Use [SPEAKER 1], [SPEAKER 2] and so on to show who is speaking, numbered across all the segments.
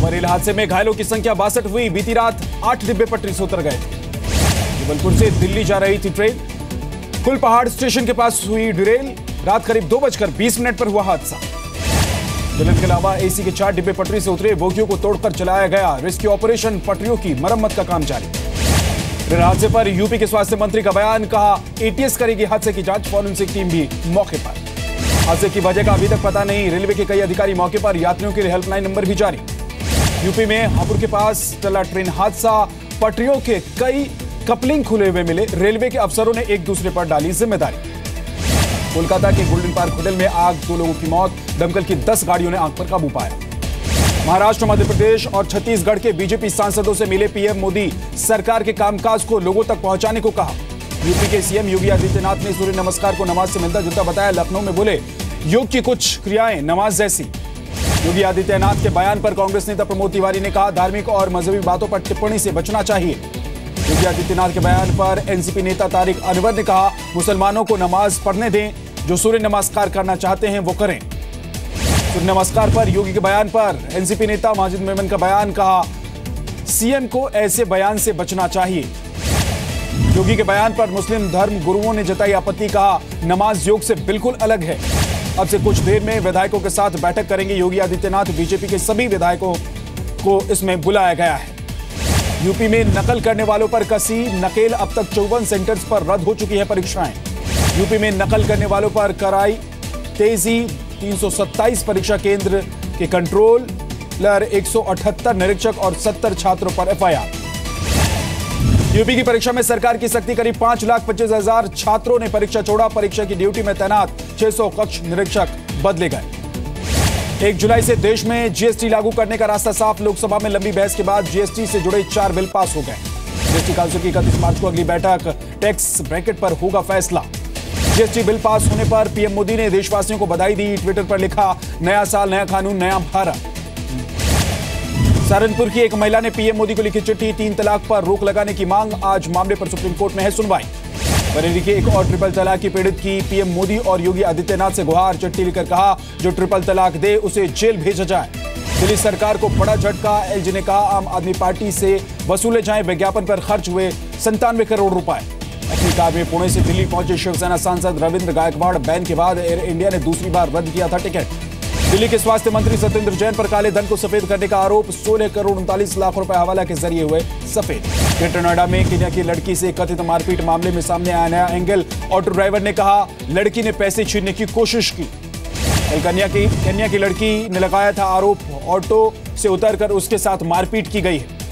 [SPEAKER 1] Rail हादसे में घायलों की संख्या 62 हुई। बीती रात 8 डिब्बे पटरी से उतर गए। जबलपुर से दिल्ली जा रही थी ट्रेन, कुलपहाड़ स्टेशन के पास हुई डिरेल। रात करीब 2:20 पर हुआ हादसा। दुल्हन के अलावा एसी के 4 डिब्बे पटरी से उतरे, बोगियों को तोड़कर चलाया गया रेस्क्यू ऑपरेशन। पटरियों की मरम्मत का काम जारी। रेल हादसे पर यूपी के स्वास्थ्य मंत्री का बयान, कहा एटीएस करेगी हादसे की जांच। फॉरेंसिक टीम भी मौके पर। हादसे की वजह का अभी तक पता नहीं। रेलवे के कई अधिकारी मौके पर, यात्रियों के लिए हेल्पलाइन नंबर भी जारी। यूपी में हापुड़ के पास टला ट्रेन हादसा, पटरियों के कई कपलिंग खुले हुए मिले। रेलवे के अफसरों ने एक दूसरे पर डाली जिम्मेदारी। कोलकाता के गोल्डन पार्क होटल में आग, 2 लोगों की मौत। दमकल की 10 गाड़ियों ने आग पर काबू पाया। महाराष्ट्र, मध्य प्रदेश और छत्तीसगढ़ के बीजेपी सांसदों से मिले पीएम मोदी। सरकार के कामकाज को लोगों तक पहुंचाने को कहा। यूपी के सीएम योगी आदित्यनाथ ने सूर्य नमस्कार को नमाज से मिलता जुलता बताया। लखनऊ में बोले, योग की कुछ क्रियाएं नमाज जैसी। योगी आदित्यनाथ के बयान पर कांग्रेस नेता प्रमोद तिवारी ने कहा, धार्मिक और मजहबी बातों पर टिप्पणी से बचना चाहिए। योगी आदित्यनाथ के बयान पर एनसीपी नेता तारिक अनवर ने कहा, मुसलमानों को नमाज पढ़ने दें, जो सूर्य नमस्कार करना चाहते हैं वो करें। सूर्य नमस्कार पर योगी के बयान पर एनसीपी नेता माजिद मेमन का बयान, कहा सीएम को ऐसे बयान से बचना चाहिए। योगी के बयान पर मुस्लिम धर्म गुरुओं ने जताई आपत्ति, कहा नमाज योग से बिल्कुल अलग है। अब से कुछ देर में विधायकों के साथ बैठक करेंगे योगी आदित्यनाथ। बीजेपी के सभी विधायकों को इसमें बुलाया गया है। यूपी में नकल करने वालों पर कसी नकेल। अब तक 54 सेंटर्स पर रद्द हो चुकी है परीक्षाएं। यूपी में नकल करने वालों पर कराई तेजी। 327 परीक्षा केंद्र के कंट्रोलर, 178 निरीक्षक और 70 छात्रों पर एफआईआर। यूपी की परीक्षा में सरकार की सख्ती, करीब 5,25,000 छात्रों ने परीक्षा छोड़ा। परीक्षा की ड्यूटी में तैनात 600 कक्ष निरीक्षक बदले गए। 1 जुलाई से देश में जीएसटी लागू करने का रास्ता साफ। लोकसभा में लंबी बहस के बाद जीएसटी से जुड़े 4 बिल पास हो गए। जीएसटी काउंसिल की 31 मार्च को अगली बैठक। टैक्स ब्रैकेट पर होगा फैसला। जीएसटी बिल पास होने पर पीएम मोदी ने देशवासियों को बधाई दी। ट्विटर पर लिखा, नया साल, नया कानून, नया भारत। सहारनपुर की एक महिला ने पीएम मोदी को लिखी चिट्ठी, 3 तलाक पर रोक लगाने की मांग। आज मामले पर सुप्रीम कोर्ट में है सुनवाई। बरेली के एक और ट्रिपल तलाक की पीड़ित की पीएम मोदी और योगी आदित्यनाथ से गुहार। चिट्ठी लिखकर कहा, जो ट्रिपल तलाक दे उसे जेल भेजा जाए। दिल्ली सरकार को बड़ा झटका। एलजी ने कहा, आम आदमी पार्टी से वसूले जाएं विज्ञापन पर खर्च हुए 97 करोड़ रुपए। अपनी कार में पुणे से दिल्ली पहुंचे शिवसेना सांसद रविंद्र गायकवाड़। बैन के बाद एयर इंडिया ने दूसरी बार रद्द किया था टिकट। दिल्ली के स्वास्थ्य मंत्री सत्येंद्र जैन पर काले धन को सफेद करने का आरोप। 16 करोड़ 39 लाख रुपए हवाला के जरिए हुए सफेद। ग्रेटर नोएडा में केन्या की लड़की से कथित मारपीट मामले में सामने आया नया एंगल। ऑटो ड्राइवर ने कहा, लड़की ने पैसे छीनने की कोशिश की। केन्या की लड़की ने लगाया था आरोप, ऑटो से उतरकर उसके साथ मारपीट की गई है।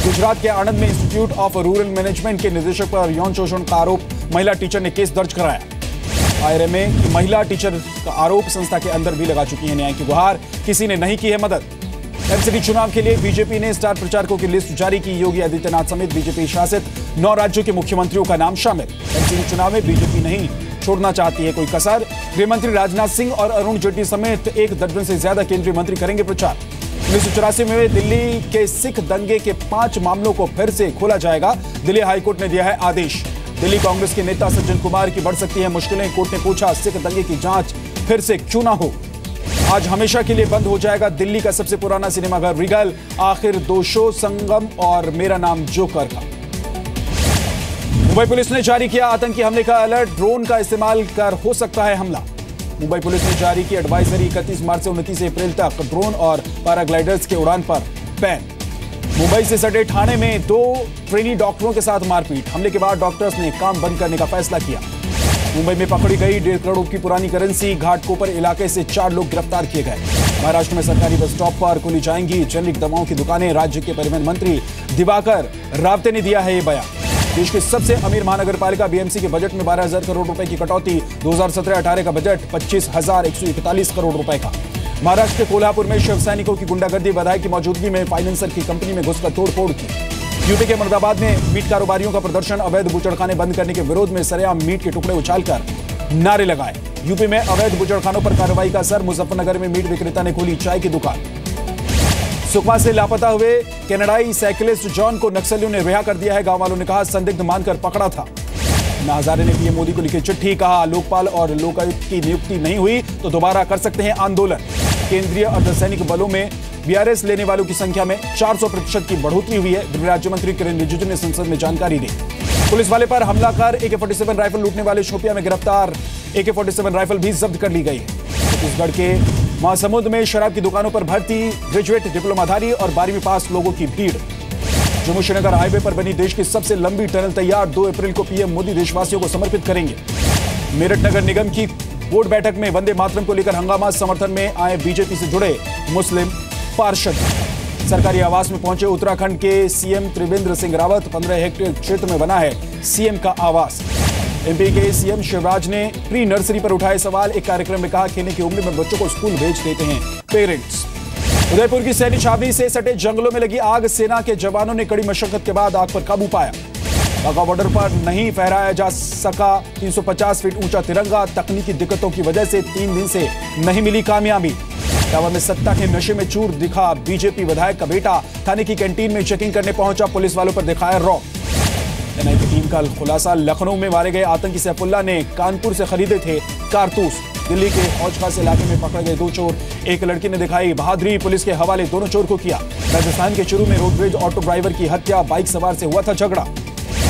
[SPEAKER 1] गुजरात के आणंद में इंस्टीट्यूट ऑफ रूरल मैनेजमेंट के निदेशक पर यौन शोषण का आरोप। महिला टीचर ने केस दर्ज कराया। आईआरएमए की महिला टीचर का आरोप। संस्था के अंदर भी लगा चुकी है न्याय की गुहार, किसी ने नहीं की है मदद। एमसीडी चुनाव के लिए बीजेपी ने स्टार प्रचारकों की लिस्ट जारी की। योगी आदित्यनाथ समेत बीजेपी शासित 9 राज्यों के मुख्यमंत्रियों का नाम शामिल। एमसीडी चुनाव में बीजेपी नहीं छोड़ना चाहती है कोई कसर। गृहमंत्री राजनाथ सिंह और अरुण जेटली समेत 1 दर्जन से ज्यादा केंद्रीय मंत्री करेंगे प्रचार। 1984 में दिल्ली के सिख दंगे के 5 मामलों को फिर से खोला जाएगा। दिल्ली हाईकोर्ट ने दिया है आदेश। दिल्ली कांग्रेस के नेता सज्जन कुमार की बढ़ सकती है मुश्किलें। कोर्ट ने पूछा, सिख दंगे की जांच फिर से क्यों ना हो। आज हमेशा के लिए बंद हो जाएगा दिल्ली का सबसे पुराना सिनेमाघर रिगल। आखिर 2 शो, संगम और मेरा नाम जोकर का। मुंबई पुलिस ने जारी किया आतंकी हमले का अलर्ट। ड्रोन का इस्तेमाल कर हो सकता है हमला। मुंबई पुलिस ने जारी की एडवाइजरी। 31 मार्च से 29 अप्रैल तक ड्रोन और पैराग्लाइडर्स के उड़ान पर बैन। मुंबई से सटे ठाणे में 2 ट्रेनी डॉक्टरों के साथ मारपीट। हमले के बाद डॉक्टर्स ने काम बंद करने का फैसला किया। मुंबई में पकड़ी गई 1.5 करोड़ की पुरानी करेंसी। घाटकोपर इलाके से 4 लोग गिरफ्तार किए गए। महाराष्ट्र में सरकारी बस स्टॉप पर खोली जाएंगी जेनेरिक दवाओं की दुकानें। राज्य के परिवहन मंत्री दिवाकर रावते ने दिया है ये बयान। देश की सबसे अमीर महानगर पालिका बीएमसी के बजट में 12,000 करोड़ रुपए की कटौती। 2017-18 का बजट 25,141 करोड़ रुपए का। महाराष्ट्र के कोल्हापुर में शिव सैनिकों की गुंडागर्दी। विधायक की मौजूदगी में फाइनेंसर की कंपनी में घुसकर तोड़फोड़ की। यूपी के मुरादाबाद में मीट कारोबारियों का प्रदर्शन। अवैध बूचड़खाने बंद करने के विरोध में सरेआम मीट के टुकड़े उछालकर नारे लगाए। यूपी में अवैध बूचड़खानों पर कार्रवाई का असर। मुजफ्फरनगर में मीट विक्रेता ने खोली चाय की दुकान। सुकमा से लापता हुए कनाडाई साइकिलिस्ट जॉन को नक्सलियों ने रिहा कर दिया है। गांव वालों ने कहा, संदिग्ध मानकर पकड़ा था। अन्ना हजारे ने पीएम मोदी को लिखी चिट्ठी। कहा, लोकपाल और लोकायुक्त की नियुक्ति नहीं हुई तो दोबारा कर सकते हैं आंदोलन। केंद्रीय अर्धसैनिक बलों में वीआरएस लेने वालों की संख्या में 400% की बढ़ोतरी हुई है। गृह राज्य मंत्री किरेन रिजिजू ने संसद में जानकारी दी। पुलिस वाले पर हमला कर AK-47 राइफल लूटने वाले शोपियां में गिरफ्तार AK-47 राइफल भी जब्त कर ली गई है। छत्तीसगढ़ के महासमुंद में शराब की दुकानों पर भर्ती ग्रेजुएट, डिप्लोमाधारी और 12वीं पास लोगों की भीड़। जम्मू श्रीनगर हाईवे पर बनी देश की सबसे लंबी टनल तैयार, 2 अप्रैल को पीएम मोदी देशवासियों को समर्पित करेंगे। मेरठ नगर निगम की बोर्ड बैठक में वंदे मातरम को लेकर हंगामा, समर्थन में आए बीजेपी से जुड़े मुस्लिम पार्षद। सरकारी आवास में पहुंचे उत्तराखंड के सीएम त्रिवेंद्र सिंह रावत, 15 हेक्टेयर क्षेत्र में बना है सीएम का आवास। एमपी के सीएम शिवराज ने प्री नर्सरी पर उठाए सवाल, एक कार्यक्रम में कहा खेलने की उम्र में बच्चों को स्कूल भेज देते हैं पेरेंट्स। उदयपुर की सैनिक छावनी से सटे जंगलों में लगी आग, सेना के जवानों ने कड़ी मशक्कत के बाद आग पर काबू पाया। वाघा बॉर्डर पर नहीं फहराया जा सका 350 फीट ऊंचा तिरंगा, तकनीकी दिक्कतों की वजह से 3 दिन से नहीं मिली कामयाबी। टावर में सत्ता के नशे में चूर दिखा बीजेपी विधायक का बेटा, थाने की कैंटीन में चेकिंग करने पहुंचा, पुलिस वालों पर दिखाया रौब। एनआईए की टीम का खुलासा, लखनऊ में मारे गए आतंकी सैफुल्लाह ने कानपुर से खरीदे थे कारतूस। दिल्ली के हौज खास इलाके में पकड़े गए 2 चोर, एक लड़की ने दिखाई बहादुरी, पुलिस के हवाले दोनों चोर को किया। राजस्थान के चुरू में रोडवेज ऑटो ड्राइवर की हत्या, बाइक सवार से हुआ था झगड़ा।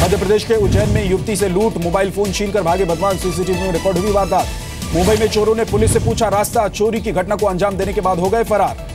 [SPEAKER 1] मध्य प्रदेश के उज्जैन में युवती से लूट, मोबाइल फोन छीनकर भागे बदमाश, सीसीटीवी में रिकॉर्ड हुई वारदात। मुंबई में चोरों ने पुलिस से पूछा रास्ता, चोरी की घटना को अंजाम देने के बाद हो गए फरार।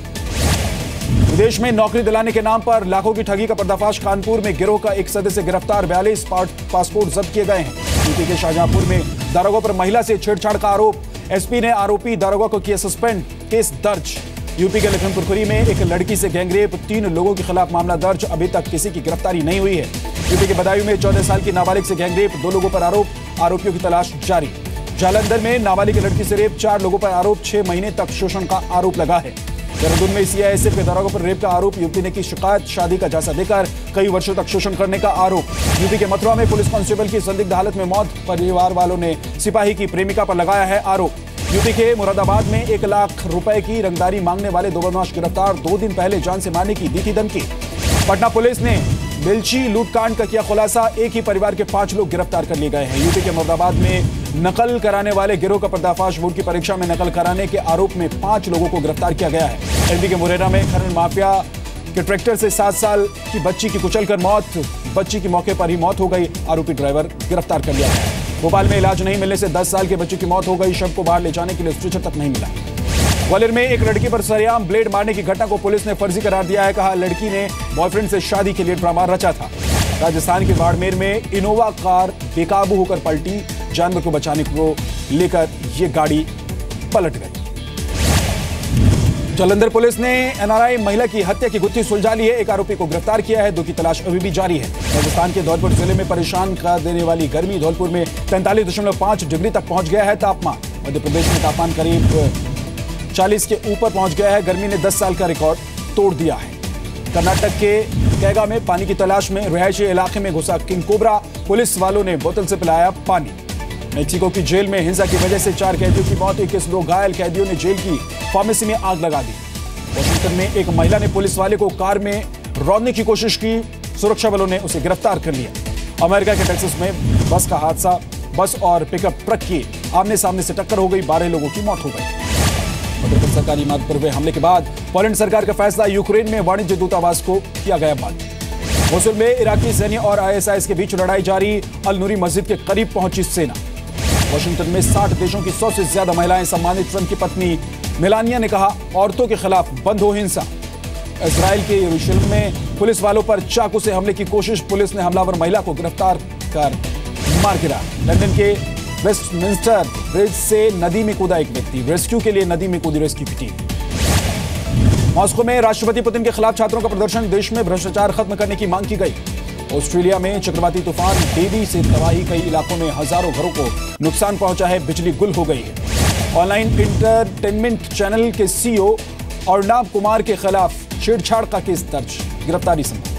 [SPEAKER 1] विदेश में नौकरी दिलाने के नाम पर लाखों की ठगी का पर्दाफाश, कानपुर में गिरोह का एक सदस्य गिरफ्तार, 42 पासपोर्ट जब्त किए गए हैं। यूपी के शाहजहांपुर में दारोगा पर महिला से छेड़छाड़ का आरोप, एसपी ने आरोपी दारोगा को किया सस्पेंड, केस दर्ज। यूपी के लखनपुर खुरी में एक लड़की से गैंगरेप, 3 लोगों के खिलाफ मामला दर्ज, अभी तक किसी की गिरफ्तारी नहीं हुई है। यूपी के बदायूं में 14 साल की नाबालिग से गैंगरेप, 2 लोगों पर आरोप, आरोपियों की तलाश जारी। जालंधर में नाबालिग लड़की से रेप, 4 लोगों पर आरोप, 6 महीने तक शोषण का आरोप लगा है। देहरादून में सीआईएसएफ के दारोगा पर रेप का आरोप, युवती ने की शिकायत, शादी का जायजा देकर कई वर्षों तक शोषण करने का आरोप। यूपी के मथुरा में पुलिस कांस्टेबल की संदिग्ध हालत में मौत, परिवार वालों ने सिपाही की प्रेमिका पर लगाया है आरोप। यूपी के मुरादाबाद में 1 लाख रुपए की रंगदारी मांगने वाले 2 बदमाश गिरफ्तार, 2 दिन पहले जान से मारने की दी थी धमकी। पटना पुलिस ने बेलची लूटकांड का किया खुलासा, एक ही परिवार के 5 लोग गिरफ्तार कर लिए गए हैं। यूपी के मुरादाबाद में नकल कराने वाले गिरोह का पर्दाफाश, बोर्ड की परीक्षा में नकल कराने के आरोप में 5 लोगों को गिरफ्तार किया गया है। एमपी के मुरैना में खनन माफिया के ट्रैक्टर से 7 साल की बच्ची की कुचलकर मौत, बच्ची की मौके पर ही मौत हो गई, आरोपी ड्राइवर गिरफ्तार कर लिया गया। भोपाल में इलाज नहीं मिलने से 10 साल के बच्चे की मौत हो गई, शव को बाहर ले जाने के लिए स्ट्रेचर तक नहीं मिला। ग्वालियर में एक लड़की पर सरेआम ब्लेड मारने की घटना को पुलिस ने फर्जी करार दिया है, कहा लड़की ने बॉयफ्रेंड से शादी के लिए ड्रामा रचा था। राजस्थान के बाड़मेर में इनोवा कार बेकाबू होकर पलटी, जानवर को बचाने को लेकर यह गाड़ी पलट गई। जालंधर पुलिस ने एनआरआई महिला की हत्या की गुत्थी सुलझा ली है, एक आरोपी को गिरफ्तार किया है, 2 की तलाश अभी भी जारी है। राजस्थान के धौलपुर जिले में परेशान कर देने वाली गर्मी, धौलपुर में 45.5 डिग्री तक पहुंच गया है तापमान। मध्य प्रदेश में तापमान करीब 40 के ऊपर पहुंच गया है, गर्मी ने 10 साल का रिकॉर्ड तोड़ दिया है। कर्नाटक के कैगा में पानी की तलाश में रिहायशी इलाके में घुसा किंग कोबरा, पुलिस वालों ने बोतल से पिलाया पानी। मेक्सिको की जेल में हिंसा की वजह से 4 कैदियों की मौत, 21 लोग घायल, कैदियों ने जेल की फार्मेसी में आग लगा दी। वाशिंगटन में एक महिला ने पुलिस वाले को कार में रौंदने की कोशिश की, सुरक्षा बलों ने उसे गिरफ्तार कर लिया। अमेरिका के टेक्सास में बस का हादसा, बस और पिकअप ट्रक की आमने सामने से टक्कर हो गई, 12 लोगों की मौत हो गई। मध्यप्रदेश सरकारी मार्ग पर हुए हमले के बाद पोलैंड सरकार का फैसला, यूक्रेन में वाणिज्य दूतावास को किया गया बंद। मोसुल में इराकी सैन्य और आईएसआईएस के बीच लड़ाई जारी, अल नूरी मस्जिद के करीब पहुंची सेना। वाशिंगटन में 60 देशों की 100 से ज्यादा महिलाएं सम्मानित, ट्रंप की पत्नी मेलानिया ने कहा औरतों के खिलाफ बंद हो हिंसा। इजराइल के यरूशलेम में पुलिस वालों पर चाकू से हमले की कोशिश, पुलिस ने हमलावर महिला को गिरफ्तार कर मार गिरा। लंदन के वेस्टमिंस्टर ब्रिज से नदी में कूदा एक व्यक्ति, रेस्क्यू के लिए नदी में कूदी रेस्क्यू की टीम। मॉस्को में राष्ट्रपति पुतिन के खिलाफ छात्रों का प्रदर्शन, देश में भ्रष्टाचार खत्म करने की मांग की गई। ऑस्ट्रेलिया में चक्रवाती तूफान डेवी से तबाही, कई इलाकों में हजारों घरों को नुकसान पहुंचा है, बिजली गुल हो गई है। ऑनलाइन इंटरटेनमेंट चैनल के सीईओ अर्णब कुमार के खिलाफ छेड़छाड़ का केस दर्ज, गिरफ्तारी संभव।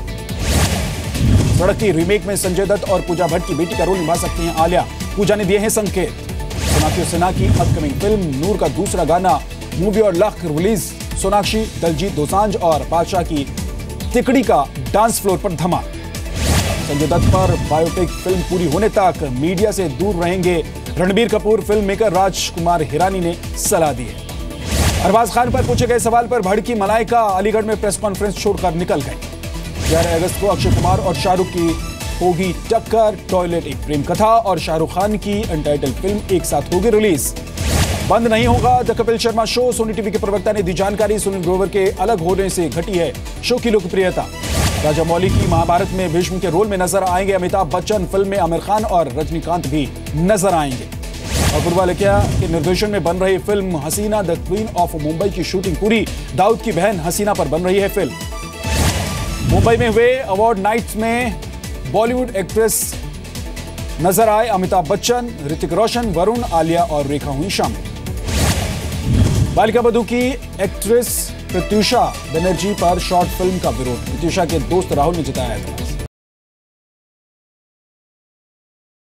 [SPEAKER 1] सड़क की रीमेक में संजय दत्त और पूजा भट्ट की बेटी का रोल निभा सकती हैं आलिया, पूजा ने दिए हैं संकेत। सोनाक्षी सिन्हा की अपकमिंग फिल्म नूर का दूसरा गाना मूवी और लक रिलीज, सोनाक्षी, दलजीत दोसांझ और बादशाह की तिकड़ी का डांस फ्लोर पर धमाल। संजय दत्त पर बायोपिक फिल्म पूरी होने तक मीडिया से दूर रहेंगे रणबीर कपूर, फिल्म मेकर राजकुमार हिरानी ने सलाह दी है। अरबाज खान पर पूछे गए सवाल पर भड़की मलाइका, अलीगढ़ में प्रेस कॉन्फ्रेंस छोड़कर निकल गए। 11 अगस्त को अक्षय कुमार और शाहरुख की होगी टक्कर, टॉयलेट एक प्रेम कथा और शाहरुख खान की अनटाइटल फिल्म एक साथ होगी रिलीज। बंद नहीं होगा the Kapil Sharma show, Sony TV के प्रवक्ता ने दी जानकारी। सुनील ग्रोवर के अलग होने से घटी है शो की लोकप्रियता। राजा मौली की महाभारत में भीष्म के रोल में नजर आएंगे अमिताभ बच्चन, फिल्म में आमिर खान और रजनीकांत भी नजर आएंगे। और पूर्वा लकिया के निर्देशन में बन रही film Hasina the queen of Mumbai की शूटिंग पूरी। दाऊद की बहन हसीना पर बन रही है फिल्म। मुंबई में हुए अवार्ड नाइट्स में बॉलीवुड एक्ट्रेस नजर आए अमिताभ बच्चन, ऋतिक रोशन, वरुण, आलिया और रेखा हुई शामिल। बालिका बधू की एक्ट्रेस प्रत्यूषा बनर्जी पर शॉर्ट फिल्म का विरोध। प्रत्यूषा के दोस्त राहुल ने जताया है।